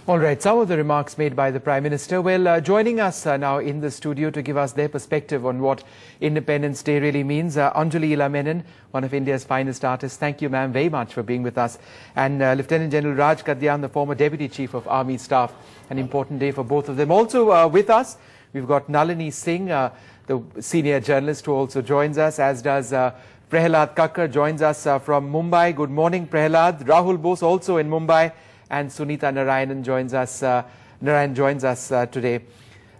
All right, some of the remarks made by the Prime Minister. Well, joining us now in the studio to give us their perspective on what Independence Day really means, Anjali Menon, one of India's finest artists. Thank you, ma'am, very much for being with us. And Lieutenant General Raj Kadyan, the former Deputy Chief of Army Staff. An important day for both of them. Also with us, we've got Nalini Singh, the senior journalist who also joins us, as does Prahlad Kakkar, joins us from Mumbai. Good morning, Prahlad. Rahul Bose also in Mumbai. And Sunita Narayanan joins us today.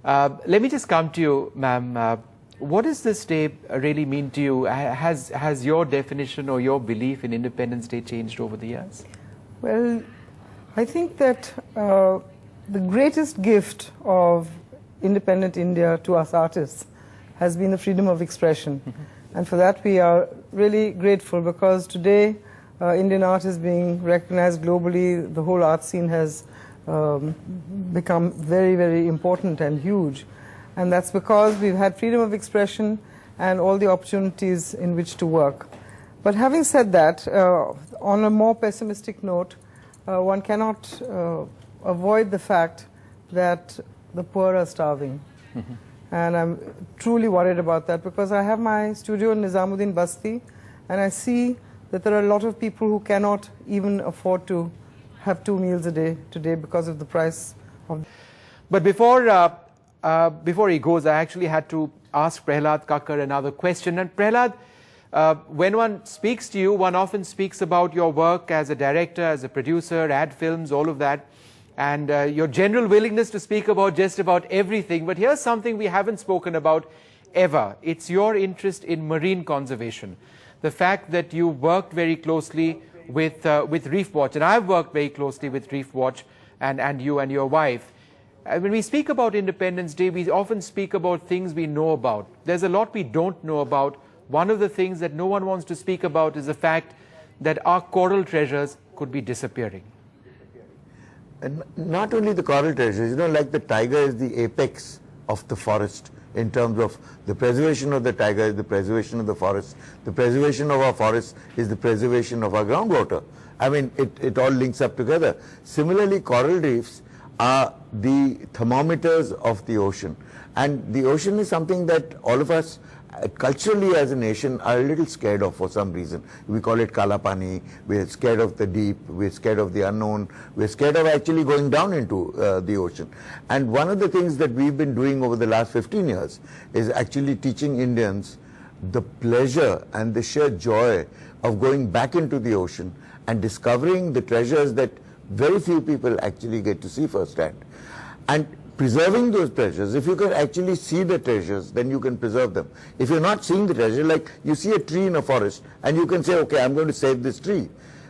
Let me just come to you, ma'am. What does this day really mean to you? Has your definition or your belief in Independence Day changed over the years? Well, I think that the greatest gift of independent India to us artists has been the freedom of expression. And for that we are really grateful, because today Indian art is being recognized globally. The whole art scene has become very, very important and huge. And that's because we've had freedom of expression and all the opportunities in which to work. But having said that, on a more pessimistic note, one cannot avoid the fact that the poor are starving. And I'm truly worried about that, because I have my studio in Nizamuddin Basti, and I see that there are a lot of people who cannot even afford to have 2 meals a day today because of the price of. But before he goes, I actually had to ask Prahlad Kakkar another question. And Prahlad, when one speaks to you, one often speaks about your work as a director, as a producer, ad films, all of that, and your general willingness to speak about just about everything. But here's something we haven't spoken about ever. It's your interest in marine conservation. The fact that you worked very closely with Reef Watch, and I've worked very closely with Reef Watch, and you and your wife. When we speak about Independence Day, we often speak about things we know about. There's a lot we don't know about. One of the things that no one wants to speak about is the fact that our coral treasures could be disappearing. And not only the coral treasures, you know, like the tiger is the apex of the forest. In terms of the preservation of the tiger is the preservation of the forest. The preservation of our forests is the preservation of our groundwater. I mean, it all links up together. Similarly, coral reefs are the thermometers of the ocean. And the ocean is something that all of us, culturally as a nation, are a little scared of for some reason. We call it Kala Pani. We're scared of the deep. We're scared of the unknown. We're scared of actually going down into the ocean. And one of the things that we've been doing over the last 15 years is actually teaching Indians the pleasure and the sheer joy of going back into the ocean and discovering the treasures that very few people actually get to see firsthand. And preserving those treasures, if you can actually see the treasures, then you can preserve them. If you're not seeing the treasure, like you see a tree in a forest and you can say, okay, I'm going to save this tree.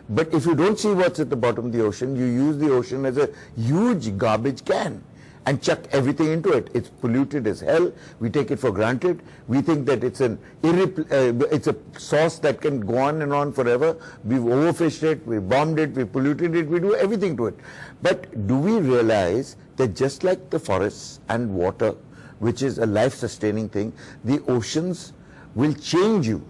But if you don't see what's at the bottom of the ocean, you use the ocean as a huge garbage can and chuck everything into it. It's polluted as hell. We take it for granted. We think that it's it's a source that can go on and on forever. We've overfished it, we've bombed it, we've polluted it, we do everything to it. But do we realize that just like the forests and water, which is a life-sustaining thing, the oceans will change you.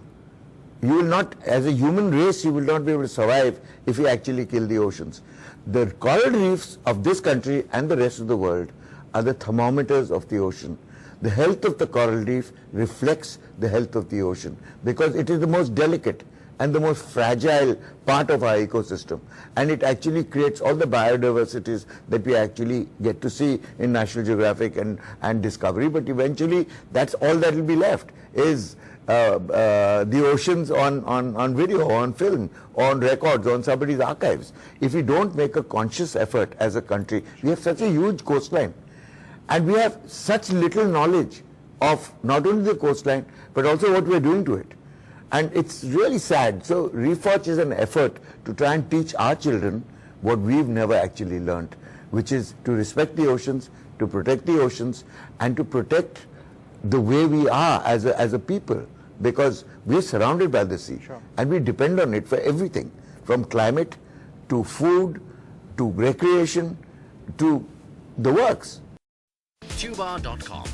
You will not, as a human race, you will not be able to survive if you actually kill the oceans. The coral reefs of this country and the rest of the world are the thermometers of the ocean. The health of the coral reef reflects the health of the ocean, because it is the most delicate and the most fragile part of our ecosystem, and it actually creates all the biodiversities that we actually get to see in National Geographic and Discovery. But eventually that's all that will be left, is the oceans on video, on film, on records, on somebody's archives. If we don't make a conscious effort as a country, we have such a huge coastline, and we have such little knowledge of not only the coastline but also what we're doing to it. And it's really sad. So Reef Watch is an effort to try and teach our children what we've never actually learnt, which is to respect the oceans, to protect the oceans, and to protect the way we are as a people, because we're surrounded by the sea. Sure. And we depend on it for everything, from climate to food to recreation to the works. Tuba.com